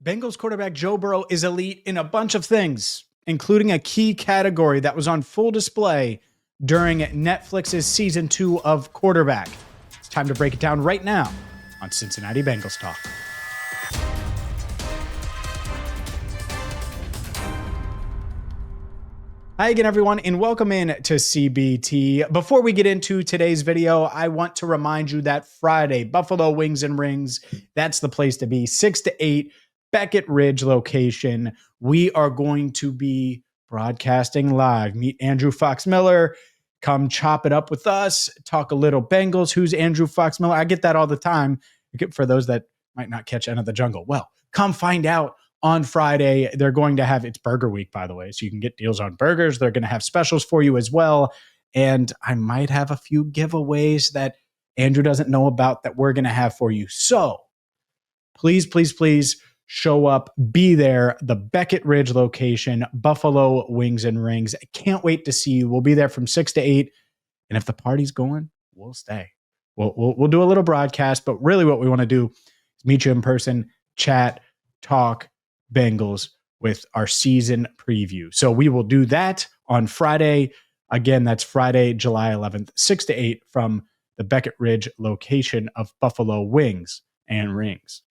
Bengals quarterback Joe Burrow is elite in a bunch of things, including a key category that was on full display during Netflix's season 2 of Quarterback. It's time to break it down right now on Cincinnati Bengals Talk. Hi again, everyone, and welcome in to CBT. Before we get into today's video, I want to remind you that Friday, Buffalo Wings and Rings, that's the place to be. 6 to 8, Beckett Ridge location. We are going to be broadcasting live. Meet Andrew Fox Miller. Come chop it up with us. Talk a little Bengals. Who's Andrew Fox Miller? I get that all the time. For those that might not catch End of the Jungle. Well, come find out. On Friday, they're going to have, it's Burger Week, by the way, so you can get deals on burgers. They're going to have specials for you as well. And I might have a few giveaways that Andrew doesn't know about that we're going to have for you. So please, please, please show up, be there, the Beckett Ridge location, Buffalo Wings and Rings. I can't wait to see you. We'll be there from 6 to 8. And if the party's going, we'll stay. We'll do a little broadcast, but really what we want to do is meet you in person, chat, talk Bengals with our season preview. So we will do that on Friday. Again, that's Friday, July 11th, 6 to 8 from the Beckett Ridge location of Buffalo Wings and Rings.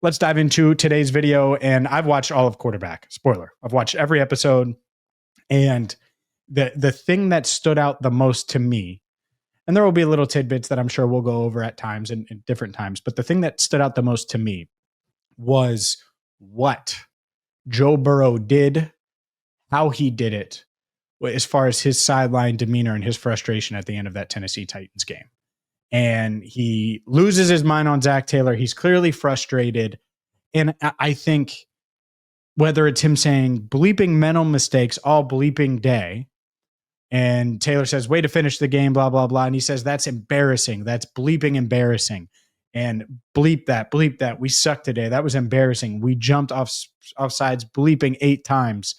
Let's dive into today's video. And I've watched all of Quarterback. Spoiler. I've watched every episode. And the thing that stood out the most to me, and there will be little tidbits that I'm sure we'll go over at times and different times, but the thing that stood out the most to me was what Joe Burrow did, how he did it, as far as his sideline demeanor and his frustration at the end of that Tennessee Titans game. And he loses his mind on Zac Taylor. He's clearly frustrated. And I think whether it's him saying bleeping mental mistakes all bleeping day, and Taylor says, way to finish the game, blah, blah, blah. And he says, that's embarrassing. That's bleeping embarrassing. And bleep that. We suck today. That was embarrassing. We jumped offsides, bleeping 8 times.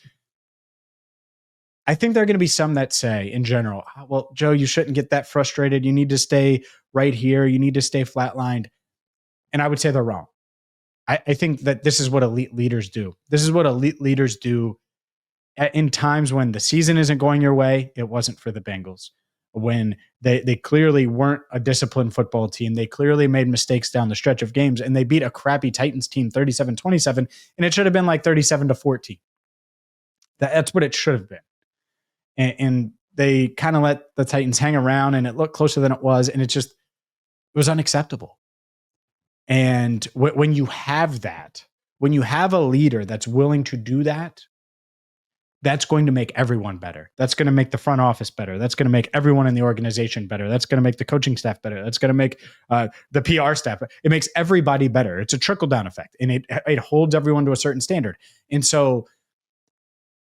I think there are going to be some that say, in general, well, Joe, you shouldn't get that frustrated. You need to stay right here. You need to stay flatlined. And I would say they're wrong. I think that this is what elite leaders do. This is what elite leaders do in times when the season isn't going your way. It wasn't for the Bengals. When they clearly weren't a disciplined football team. They clearly made mistakes down the stretch of games, and they beat a crappy Titans team 37-27, and it should have been like 37-14. That's what it should have been. And they kind of let the Titans hang around, and it looked closer than it was, and it was unacceptable. And when you have that, when you have a leader that's willing to do that, that's going to make everyone better. That's going to make the front office better. That's going to make everyone in the organization better. That's going to make the coaching staff better. That's going to make the PR staff. It makes everybody better. It's a trickle-down effect, and it holds everyone to a certain standard. And so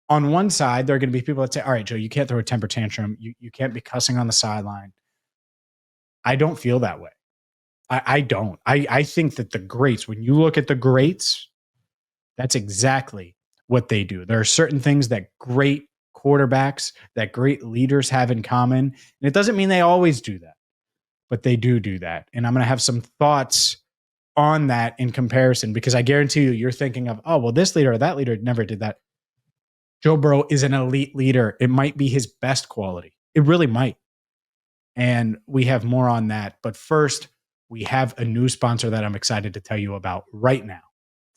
on one side, there are going to be people that say, all right, Joe, you can't throw a temper tantrum. You can't be cussing on the sideline. I don't feel that way. I don't. I think that the greats, when you look at the greats, that's exactly what they do. There are certain things that great quarterbacks, that great leaders have in common. And it doesn't mean they always do that, but they do that. And I'm going to have some thoughts on that in comparison, because I guarantee you're thinking of, oh, well, this leader or that leader never did that. Joe Burrow is an elite leader. It might be his best quality. It really might. And we have more on that. But first, we have a new sponsor that I'm excited to tell you about right now.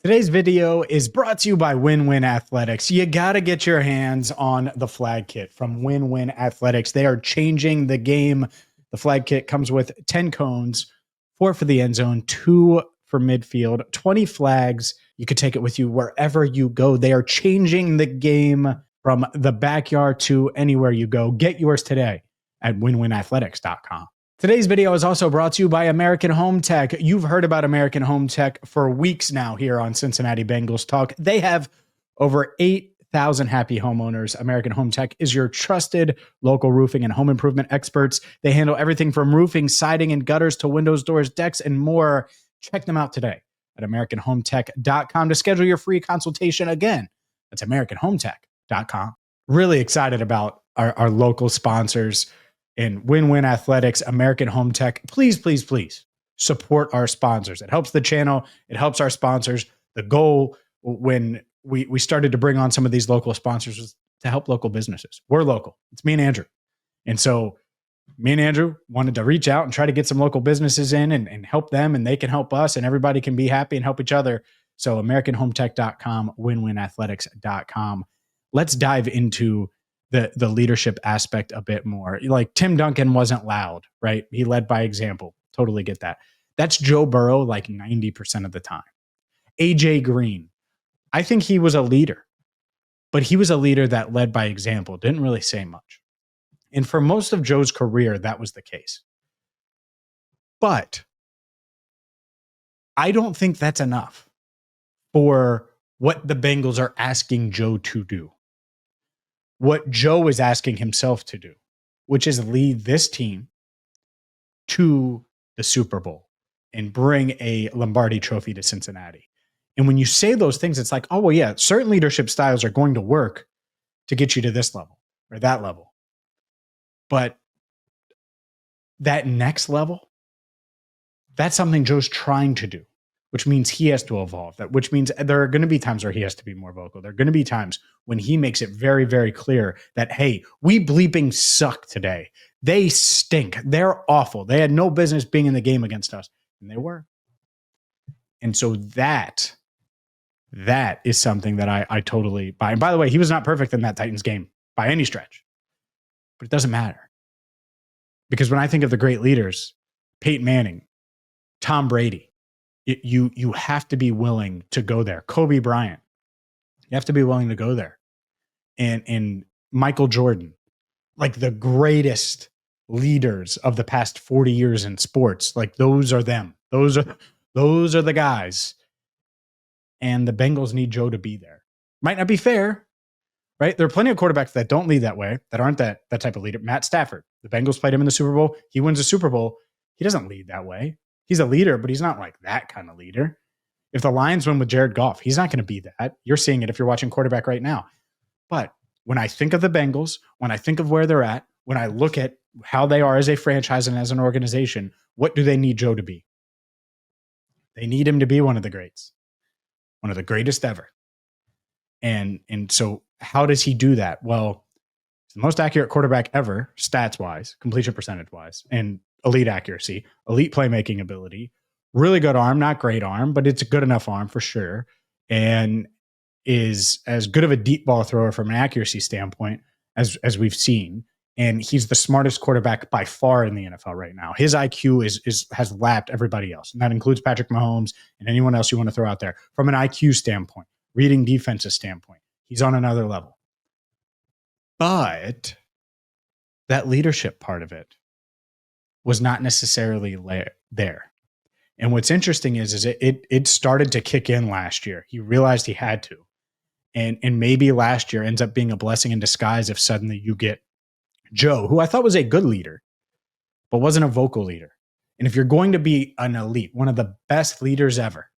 Today's video is brought to you by Win-Win Athletics. You got to get your hands on the flag kit from Win-Win Athletics. They are changing the game. The flag kit comes with 10 cones, 4 for the end zone, 2 for midfield, 20 flags. You could take it with you wherever you go. They are changing the game from the backyard to anywhere you go. Get yours today at winwinathletics.com. Today's video is also brought to you by American Home Tech. You've heard about American Home Tech for weeks now here on Cincinnati Bengals Talk. They have over 8,000 happy homeowners. American Home Tech is your trusted local roofing and home improvement experts. They handle everything from roofing, siding, and gutters to windows, doors, decks, and more. Check them out today at AmericanHomeTech.com to schedule your free consultation. Again, that's AmericanHomeTech.com. Really excited about our local sponsors. And Win-Win Athletics, American Home Tech. Please, please, please support our sponsors. It helps the channel. It helps our sponsors. The goal when we started to bring on some of these local sponsors was to help local businesses. We're local. It's me and Andrew. And so me and Andrew wanted to reach out and try to get some local businesses in and help them, and they can help us, and everybody can be happy and help each other. So AmericanHomeTech.com, WinWinAthletics.com. Let's dive into the leadership aspect a bit more. Like Tim Duncan wasn't loud, right? He led by example. Totally get that. That's Joe Burrow like 90% of the time. AJ Green, I think he was a leader, but he was a leader that led by example, didn't really say much. And for most of Joe's career, that was the case. But I don't think that's enough for what the Bengals are asking Joe to do. What Joe is asking himself to do, which is lead this team to the Super Bowl and bring a Lombardi trophy to Cincinnati. And when you say those things, it's like, oh, well, yeah, certain leadership styles are going to work to get you to this level or that level. But that next level, that's something Joe's trying to do, which means he has to evolve. Which means there are going to be times where he has to be more vocal. There are going to be times when he makes it very, very clear that, hey, we bleeping suck today. They stink. They're awful. They had no business being in the game against us. And they were. And so that is something that I totally buy. And by the way, he was not perfect in that Titans game by any stretch. But it doesn't matter. Because when I think of the great leaders, Peyton Manning, Tom Brady, you have to be willing to go there. Kobe Bryant, you have to be willing to go there. And Michael Jordan, like the greatest leaders of the past 40 years in sports, like those are them. Those are the guys. And the Bengals need Joe to be there. Might not be fair, right? There are plenty of quarterbacks that don't lead that way, that aren't that type of leader. Matt Stafford, the Bengals played him in the Super Bowl. He wins the Super Bowl. He doesn't lead that way. He's a leader, but he's not like that kind of leader. If the Lions win with Jared Goff, he's not going to be that. You're seeing it if you're watching quarterback right now. But when I think of the Bengals, when I think of where they're at, when I look at how they are as a franchise and as an organization, what do they need Joe to be? They need him to be one of the greats, one of the greatest ever. And so how does he do that? Well, he's the most accurate quarterback ever, stats-wise, completion percentage-wise, and elite accuracy, elite playmaking ability, really good arm, not great arm, but it's a good enough arm for sure, and is as good of a deep ball thrower from an accuracy standpoint as we've seen. And he's the smartest quarterback by far in the NFL right now. His IQ has lapped everybody else, and that includes Patrick Mahomes and anyone else you want to throw out there. From an IQ standpoint, reading defenses standpoint, he's on another level. But that leadership part of it was not necessarily there. And what's interesting is it started to kick in last year. He realized he had to. And maybe last year ends up being a blessing in disguise if suddenly you get Joe, who I thought was a good leader, but wasn't a vocal leader. And if you're going to be an elite, one of the best leaders ever,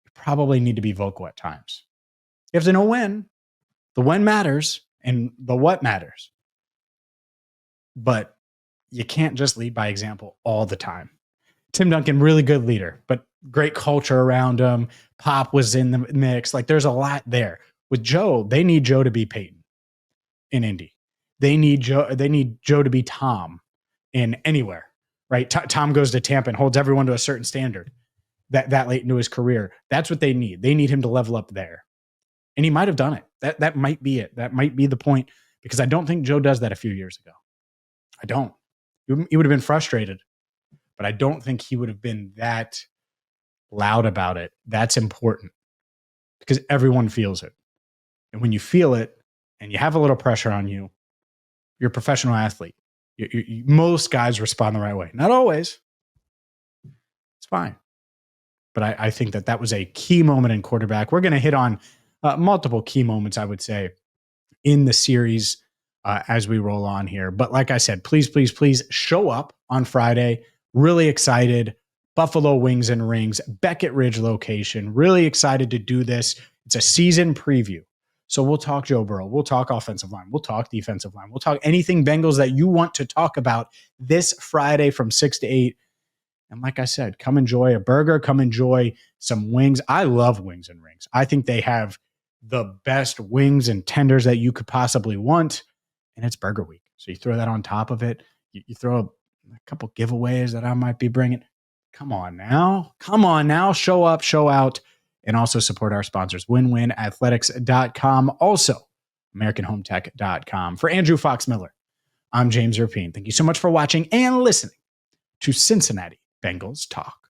you probably need to be vocal at times. You have to know when. The when matters and the what matters. But you can't just lead by example all the time. Tim Duncan, really good leader, but great culture around him. Pop was in the mix. Like there's a lot there. With Joe, they need Joe to be Peyton in Indy. They need Joe to be Tom in anywhere, right? Tom goes to Tampa and holds everyone to a certain standard that late into his career. That's what they need. They need him to level up there. And he might have done it. That might be it. That might be the point, because I don't think Joe does that a few years ago. I don't. He would have been frustrated, but I don't think he would have been that loud about it. That's important because everyone feels it. And when you feel it and you have a little pressure on you, you're a professional athlete. Most guys respond the right way. Not always. It's fine. But I think that was a key moment in quarterback. We're going to hit on multiple key moments, I would say, in the series as we roll on here. But like I said, please, please, please show up on Friday. Really excited. Buffalo Wings and Rings, Beckett Ridge location. Really excited to do this. It's a season preview. So we'll talk Joe Burrow. We'll talk offensive line. We'll talk defensive line. We'll talk anything Bengals that you want to talk about this Friday from 6 to 8. And like I said, come enjoy a burger, come enjoy some wings. I love Wings and Rings. I think they have the best wings and tenders that you could possibly want. And it's Burger Week. So you throw that on top of it. You throw a couple giveaways that I might be bringing. Come on now. Come on now. Show up, show out, and also support our sponsors, winwinathletics.com. Also, AmericanHomeTech.com. For Andrew Fox Miller, I'm James Rapien. Thank you so much for watching and listening to Cincinnati Bengals Talk.